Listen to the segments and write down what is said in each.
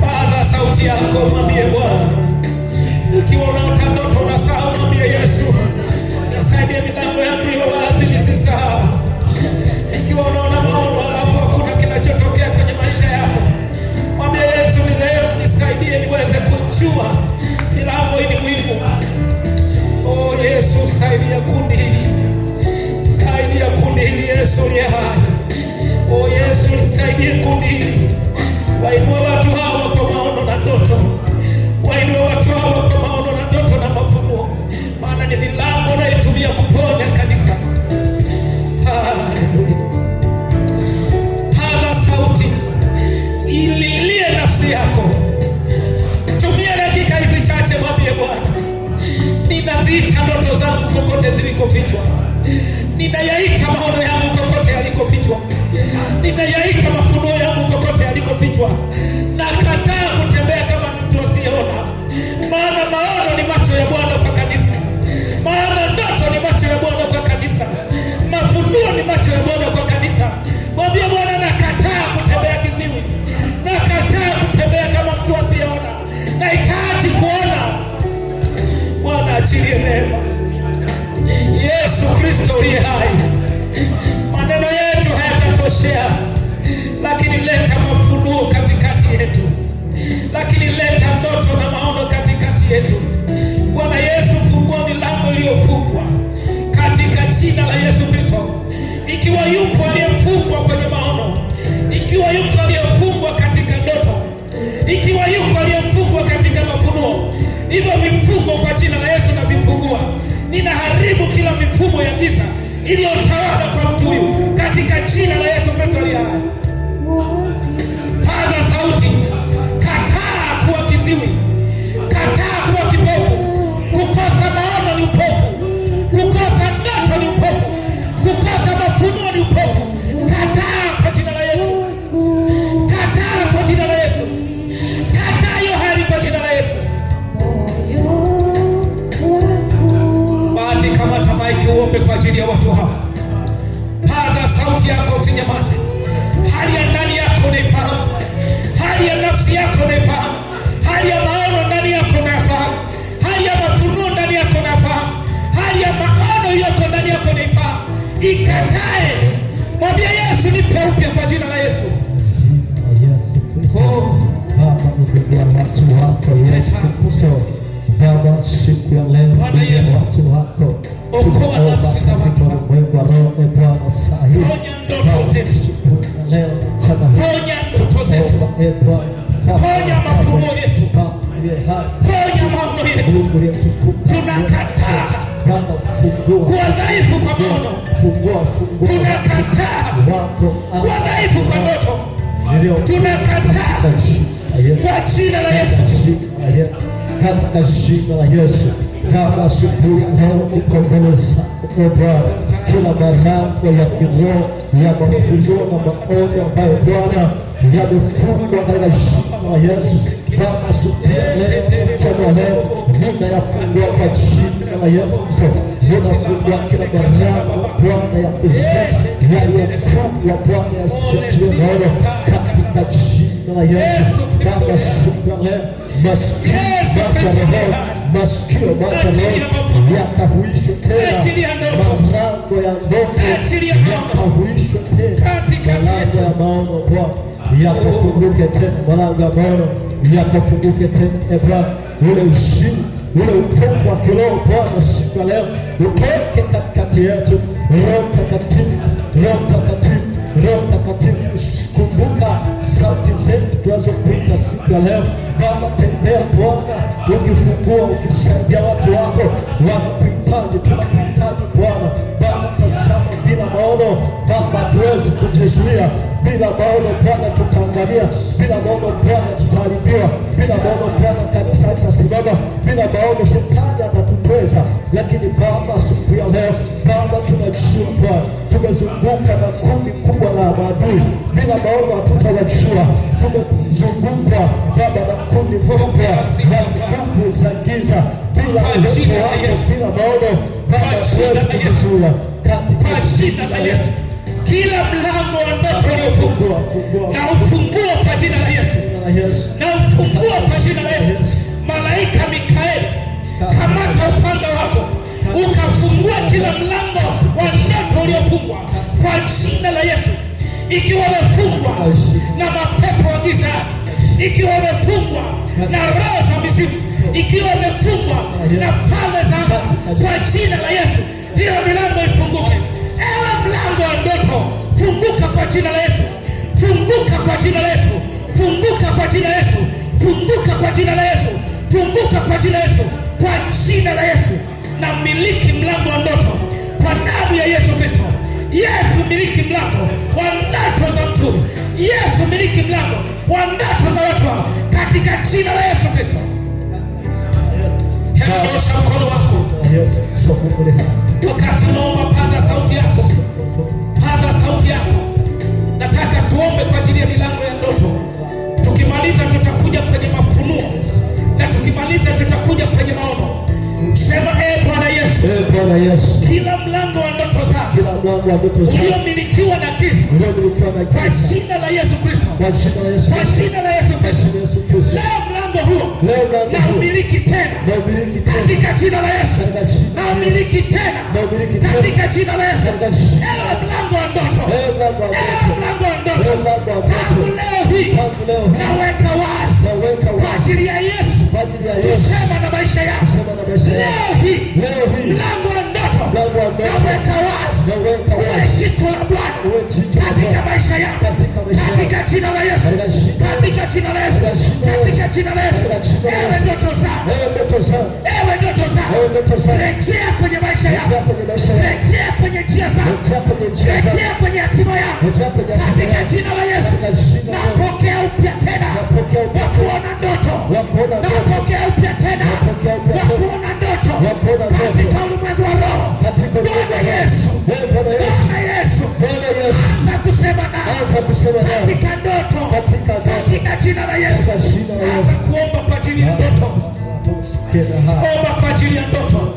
Paza sauti yako, mwambie Bwana. Ukiwa unaota ndoto unasahau, mwambie Yesu, nisaidie milango yangu iwe wazi nisisahau. Ikiwa unaona maono alafu hakuna kinachotokea kwenye maisha yako, mwambie Yesu, ni leo nisaidie niweze kujua milango hii ni muhimu. Oh Yesu, saidia kundi hili. Saidia kundi hili Yesu aliye hai. Oh Yesu, nisaidie kundi hili. Wainua watu hawa kwa maono na ndoto. Wainua watu hawa kwa maono na ndoto na mafunuo. Maana ni milango unaitumia kuponya kanisa. Haleluya. Paza sauti. Ililie nafsi yako. Tumia dakika hizi chache, mwambie Bwana, ninaziita ndoto zangu kokote zilikofichwa. Ninayaita maono yangu kokote yalikofichwa. Ninayaita mafunuo yangu kokote yalikofichwa. Nakataa kutembea kama mtu asiyeona. Maana maono ni macho ya Bwana kwa kanisa. Maana ndoto ni macho ya Bwana kwa kanisa. Mafunuo ni macho ya Bwana kwa kanisa. Mwambie Bwana, nakataa kutembea kiziwi. Nakataa kutembea kama mtu asiyeona. Nahitaji kuona. Bwana achilie neema. Yesu Kristo aliye hai. Maneno yetu hayatatoshea, lakini leta mafunuo katikati yetu. Lakini leta ndoto na maono katikati yetu. Bwana Yesu, fungua milango iliyofungwa katika jina la Yesu Kristo. Ikiwa yupo aliyefungwa kwenye maono, ikiwa yupo aliyefungwa katika ndoto, ikiwa yupo aliyefungwa katika mafunuo, hivyo vifungo kwa jina la Yesu na vifungua. Ninaharibu kila mifumo ya giza iliyotawala kwa mtu huyu katika jina la Yesu Kristo aliye hai. Paza sauti. Kataa kuwa kiziwi. Kataa kuwa kipofu. Kukosa maono ni upofu. Kukosa ndoto ni upofu. Kukosa mafunuo ni upofu. Kataa kwa jina la Yesu. Kataa kwa jina la Yesu. Kataa hiyo hali kwa jina la Yesu. Bahati kama tamaiki uombe kwa ajili ya watu hawa. Paza sauti yako, usinyamaze. Hali ya ndani yako unaifahamu. Hali ya nafsi yako unaifahamu. Hali ya maono ndani yako unafahamu. Hali ya mafunuo ndani yako unafahamu. Hali ya maono yako ndani yako unaifahamu. Ikatae. Mwambie Yesu, nipe upya kwa jina la Yesu. Oh, Baba, upigia watu wako Yesu Kristo. Baba, siku ya leo watu wako okoa nafsi za watu wako. Mungu wa roho e Bwana sahihi. Ponya ndoto zetu. Leo chana. Ponya ndoto zetu. E Bwana. Ponya mafunuo yetu. Ponya maono yetu. Tunakataa kuwa dhaifu kwa maono. Tunakataa kuwa dhaifu kwa ndoto. Tunakataa kwa jina la Yesu. Katika jina la Yesu. Baba, asubuhi leo niko mbele zako Bwana. Kila malango ya kiroho ya mafunuo na maono ambayo Bwana yamefungwa katika jina la Yesu. Baba, asubuhi leo mchana leo ninayafungua kwa jina la Yesu Kristo. Ninafungua kila malango Bwana ya kuzimu yaliyofungwa Bwana yasiachiliwe maono katika jina la Yesu. Baba, asubuhi leo masikio macho roho, masikio macho roho yakahuishwe tena. Malango ya ndoto yakahuishwe tena. Malango ya maono Bwana yakafunguke tena. Malango ya maono yakafunguke tena. Bwana, ule ushindi, ule upepo wa kiroho Bwana siku ya leo utoke katikati yetu. Roho Mtakatifu, Roho Mtakatifu, Roho Mtakatifu, kumbuka sauti zetu tunazopita siku ya leo. Baba, tembea Bwana, ukifungua, ukisaidia watu wako wanakuhitaji, tunakuhitaji Bwana. Baba, tazama, bila maono Baba hatuwezi kujizuia. Bila maono Bwana tutaangamia. Bila maono Bwana tutaharibiwa. Bila maono Bwana kanisa litasimama. Bila maono shetani atatupweza. Lakini Baba, siku ya leo Baba, tunajua Bwana tumezunguka na kundi kubwa la maadui. Bila maono hatutawajua. Tumezunguka Baba na kundi kubwa la nguvu za giza. Bila uwepo wako, bila maono Baba hatuwezi kujizuia. Katika jina la Yesu, kila mlango wa ndoto uliofungwa na ufunguo kwa jina la Yesu, na ufunguo kwa jina la Yesu. Malaika Mikaeli, kamata upanga wako ukafungua kila mlango wa ndoto uliofungwa kwa jina la Yesu. Ikiwa umefungwa na mapepo wa giza, ikiwa umefungwa na roho za mizimu, ikiwa umefungwa na falme za anga, kwa jina la Yesu hiyo milango ifunguke. Ewe mlango wa ndoto, funguka kwa jina la Yesu, funguka kwa jina la Yesu, funguka kwa jina la Yesu, funguka kwa jina la Yesu, funguka kwa jina la Yesu, kwa jina la Yesu. Na miliki mlango wa ndoto kwa damu ya Yesu Kristo. Yesu, miliki mlango wa ndoto za mtu. Yesu, miliki mlango wa ndoto za watu katika jina la Yesu Kristo. Nyosha mkono wako wakati unaomba, paza sauti yako, paza sauti yako. Nataka tuombe kwa ajili ya milango ya ndoto. Tukimaliza tutakuja kwenye mafunuo, na tukimaliza tutakuja kwenye maono. Sema Bwana Yesu, Bwana Yesu, kila mlango wa ndoto zangu uliomilikiwa na giza, kwa jina la Yesu Kristo, kwa jina la Yesu Kristo, leo mlango huo na umiliki tena katika jina la Yesu, na umiliki tena katika jina la Yesu. Ewe mlango wa ndoto, ewe mlango wa ndoto, tangu leo hii naweka wazi kwa ajili ya Yesu kusema na maisha yako. Leo hii mlango wa ndoto naweka wazi, uwe jicho la Bwana katika maisha yako, katika jina la Yesu, katika jina la Yesu, katika jina la Yesu. Ewe ndoto zangu, ewe ndoto zangu, rejea kwenye maisha yako, rejea kwenye njia zangu, rejea kwenye hatima yako katika jina la Yesu. Napokea upya tena wa kuona ndoto, napokea upya tena wa kuona ndoto katika ulimwengu wa roho. Bwana Yesu, Bwana Yesu, anza kusema nami katika ndoto, katika jina la Yesu. Anza kuomba kwa ajili ya ndoto, omba kwa ajili ya ndoto,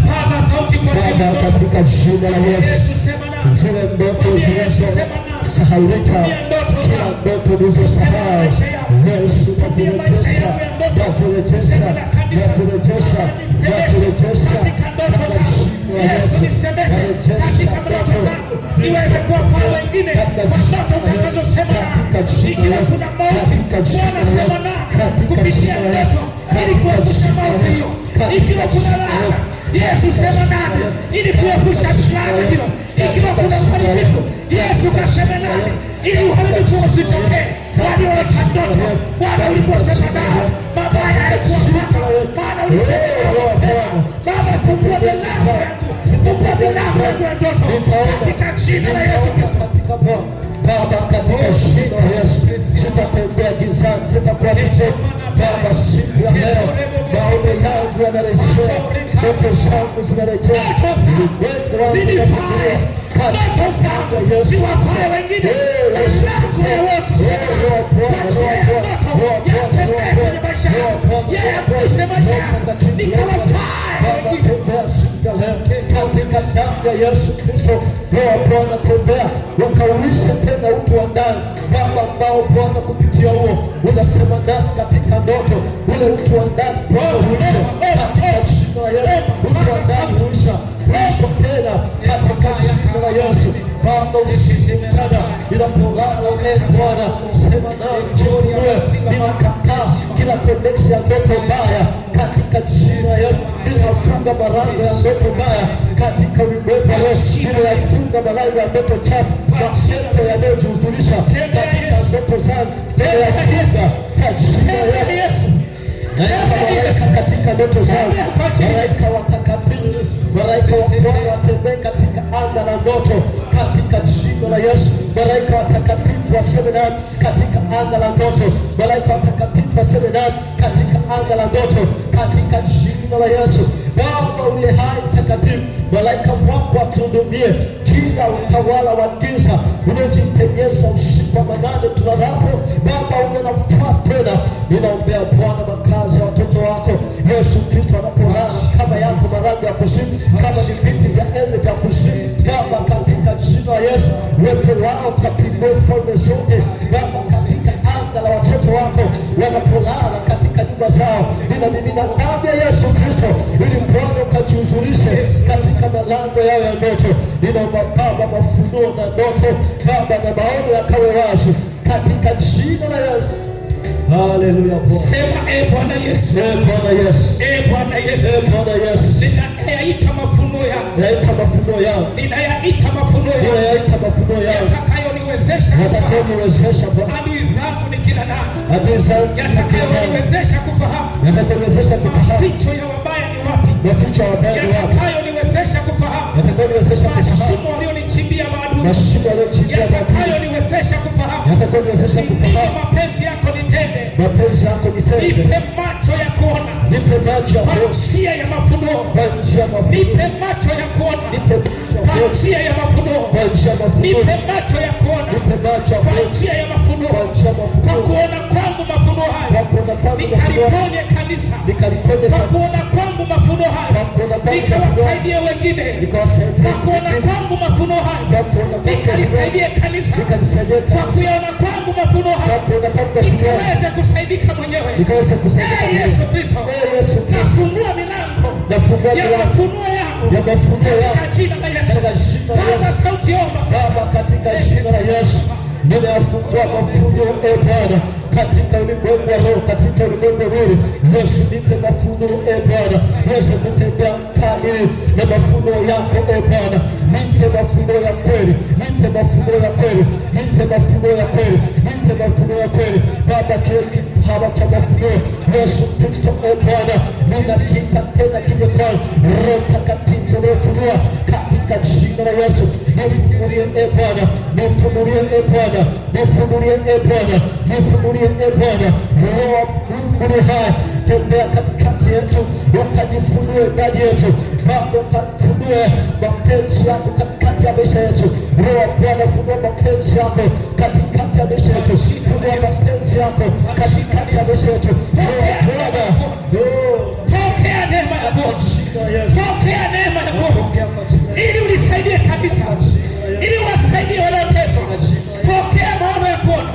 paza sauti kwa ajili ya ndoto. Katika jina la Yesu, sema nami zile ndoto zilizosahaulika, kila ndoto ulizosahau, Yesu nazirejesha, nazirejesha, nazirejesha, nazirejesha katika jina la Yesu. Katika ndoto zangu niweze kuwafaa wengine kwa ndoto utakazosema nami. Ikiwa kuna mauti, Bwana sema nami kupitia ndoto ili kuepusha mauti hiyo. Ikiwa kuna laana, Yesu sema nami ili kuepusha laana hiyo. Ikiwa kuna uharibifu, Yesu kaseme nami ili uharibifu usitokee. Waliota ndoto, Bwana uliposema nao mabaya hayakuwapata, maana ulisema nao mapema. Baba, fungua milango yangu, fungua milango yangu ya ndoto katika jina la Yesu Kristo. Baba, katika jina la Yesu, sitakwenda gizani, sitakuwa nje. Baba, siku ya leo maono yangu yanarejea, ndoto zangu zinarejea, Zinifae ndoto zangu, ziwafae wengine. Milango ya wote kwa njia ya ndoto yatembee kwenye maisha yangu, yaguse maisha yangu, nikawafae wengine katika damu ya Yesu Kristo. Roho Bwana, tembea wakaulishe tena utu wa ndani Baba, ambao Bwana kupitia huo unasema nasi katika ndoto. Ule utu wa ndani Bwana uishe katika jina la Yesu. Utu wa ndani uisha tena katika jina la Yesu. Baba, usiku mchana inapolala Bwana, sema nao jifunue, ninakataa kila connection ya ndoto mbaya katika jina la Yesu. Ninafunga malango ya ndoto mbaya katika ulimwengu wa roho. Ninafunga malango ya ndoto chafu, mapepo yanayojihuzunisha katika ndoto zangu, ninayafunga kwa jina la Yesu. Malaika katika ndoto zangu, malaika watakatifu, malaika wa Bwana watembee katika anga la ndoto katika jina la Yesu. Malaika watakatifu waseme nami katika anga la ndoto, malaika watakatifu waseme nami katika anga la ndoto katika jina la Yesu. Baba uliye hai mtakatifu, malaika wako atuhudumie kila utawala wa giza unaojipenyeza usiku wa manane tulalapo. Baba, una nafasi tena, ninaombea Bwana makazi ya watoto wako Yesu Kristo anapolala, kama yako malango ya kuzimu, kama ni viti vya enzi vya kuzimu, Baba, katika jina la Yesu, uwepo wao kapindua falme zote Baba, katika anga la watoto wako wanapolala katika nyumba zao, ninamimina damu ya Yesu Kristo ili Bwana ukajiuzulishe katika malango yao ya ndoto. Ninaomba Baba, mafunuo na ndoto Baba na maono yakawe wazi katika jina la Yesu. Haleluya. Sema Bwana Yesu. Bwana Yesu. Bwana Yesu. Bwana Yesu. Ninayaita mafunuo yangu. Ninayaita mafunuo yangu. Ninayaita mafunuo yangu. Ninayaita mafunuo yangu. Yatakayoniwezesha. Yatakayoniwezesha Bwana. Adui zangu ni kila nani? Adui zangu. Yatakayoniwezesha kufahamu. Yatakayoniwezesha kufahamu. Maficho ya wabaya ni wapi? Maficho ya wabaya ni wapi? Yatakayoniwezesha kufahamu. Yatakayoniwezesha kufahamu. Mashimo walionichimbia maadui. Mashimo walionichimbia maadui. Yatakayoniwezesha kufahamu. Yatakayoniwezesha kufahamu. Mapenzi yako nitende. Mapenzi yako nitende. Nipe macho ya kuona. Nipe macho ya kuona. Kwa njia ya mafunuo. Kwa njia ya mafunuo. Nipe macho ya kuona. Nipe kwa njia ya mafunuo. Kwa njia ya mafunuo. Nipe macho ya kuona. Nipe macho ya kuona. Kwa njia ya mafunuo. Kwa njia ya mafunuo. Kwa kuona kwangu mafunuo hayo. Kwa kuona kwangu nikaliponye kanisa. Nikaliponye kanisa. Kwa kuona kwangu mafunuo hayo. Nikawasaidie wengine. Kwa kuona kwangu mafunuo hayo. Nikalisaidie kanisa. Kwa kuona kwangu mafunuo hayo. Nikaweze kusaidika mwenyewe. Yesu Kristo. Nafungua milango ya mafunuo yangu katika jina la Yesu. Baba, sauti omba sasa katika jina la Yesu. Ninafungua mafunuo Bwana katika ulimwengu wa roho, katika ulimwengu wa mwili. Yesu, nipe mafunuo Bwana. Yesu, nitembea kamili na mafunuo yako Bwana. Nipe mafunuo ya kweli, nipe mafunuo ya kweli, nipe mafunuo ya kweli, nipe mafunuo ya kweli Baba. Kile kipawa cha mafunuo Yesu Kristo Bwana, ninakita tena kimekwa Roho Mtakatifu unaofunua katika jina la Yesu. Nifunulie Bwana, nifunulie Bwana, nifunulie Bwana, nifunulie Bwana. Roho wa Mungu ni hai, tembea katikati yetu, ukajifunue ndani yetu Baba, ukafunue mapenzi yako katikati ya maisha yetu. Roho wa Bwana, funua mapenzi yako katikati ya maisha yetu, funua mapenzi yako katikati ya maisha yetu. Roho wa Bwana, pokea neema ya Bwana, pokea neema ya Bwana ili unisaidie kabisa, ili wasaidie wanaoteswa. Pokea maono ya kuona,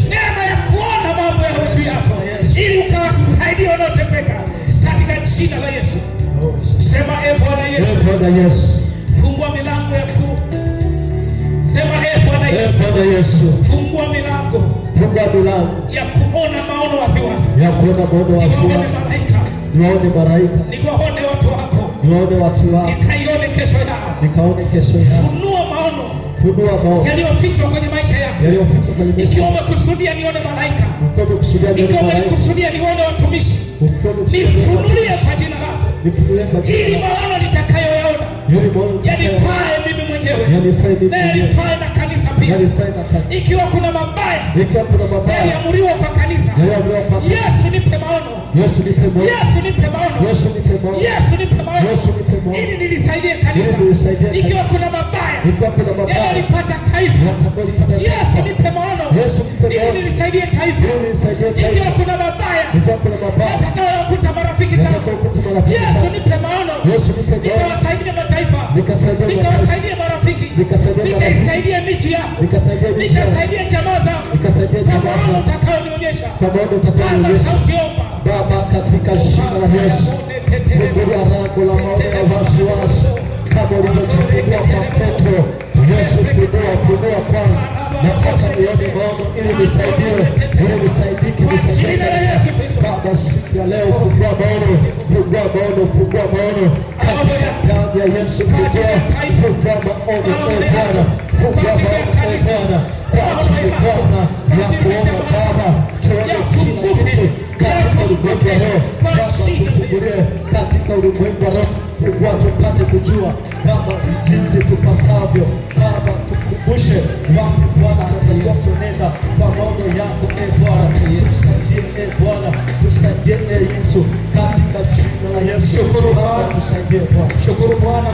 neema ya kuona mambo ya watu yako, ili ukawasaidie wanaoteseka katika jina la Yesu. Sema Bwana Yesu. Bwana Yesu. Fungua milango ya ku. Sema Bwana Yesu. Bwana Yesu. Fungua milango. Fungua milango ya kuona maono waziwazi. Ya kuona maono waziwazi. Niwaone malaika. Niwaone malaika. Niwaone watu wako. Niwaone watu wako. Nikaione kesho yao. Nikaone kesho yao. Funua maono. Funua maono yaliyofichwa kwenye maisha yako. Yaliyofichwa kwenye maisha. Ikiwa umekusudia nione malaika. Ikiwa umekusudia nione watumishi. Nifunulie kwa jina lako. Ili maono nitakayoyaona yanifae mimi mwenyewe, na yanifae na kanisa pia. Ikiwa kuna mabaya yaliamuriwa kwa kanisa, Yesu nipe maono, Yesu nipe maono, Yesu nipe maono ili nilisaidie kanisa. Ikiwa kuna mabaya yanalipata taifa, Yesu nipe maono ili nilisaidie taifa. Ikiwa kuna mabaya yatakayokuta marafiki zangu, Yesu nipe maono nikawasaidie mataifa, nikawasaidie marafiki, nikaisaidie miji yangu, nikasaidie jamaa zangu kwa maono utakaonionyesha. Baba, sauti omba Baba, katika jina la Yesu. Fungulia lango la maono ya wasiwasi kama ulivyofungulia kwa Petro. Yesu, funua kwangu, nataka nione maono ili nisaidiwe, ili nisaidike, nisaidike Baba. Siku ya leo fungua maono, fungua maono, fungua maono katika damu ya Yesu. Fungua maono Bwana, fungua maono Bwana, kwa ajili Bwana ya kuona Baba, tuone kila kitu katika ulimwengu wa roho Baba. Tufungulie katika ulimwengu wa roho, fungua tupate kujua Baba jinsi tupasavyo Baba. Tukumbushe wapi Bwana tunatakiwa kunenda kwa maono yako Bwana. Tusaidie Bwana, tusaidie Yesu katika jina la Yesu. Tusaidie Bwana.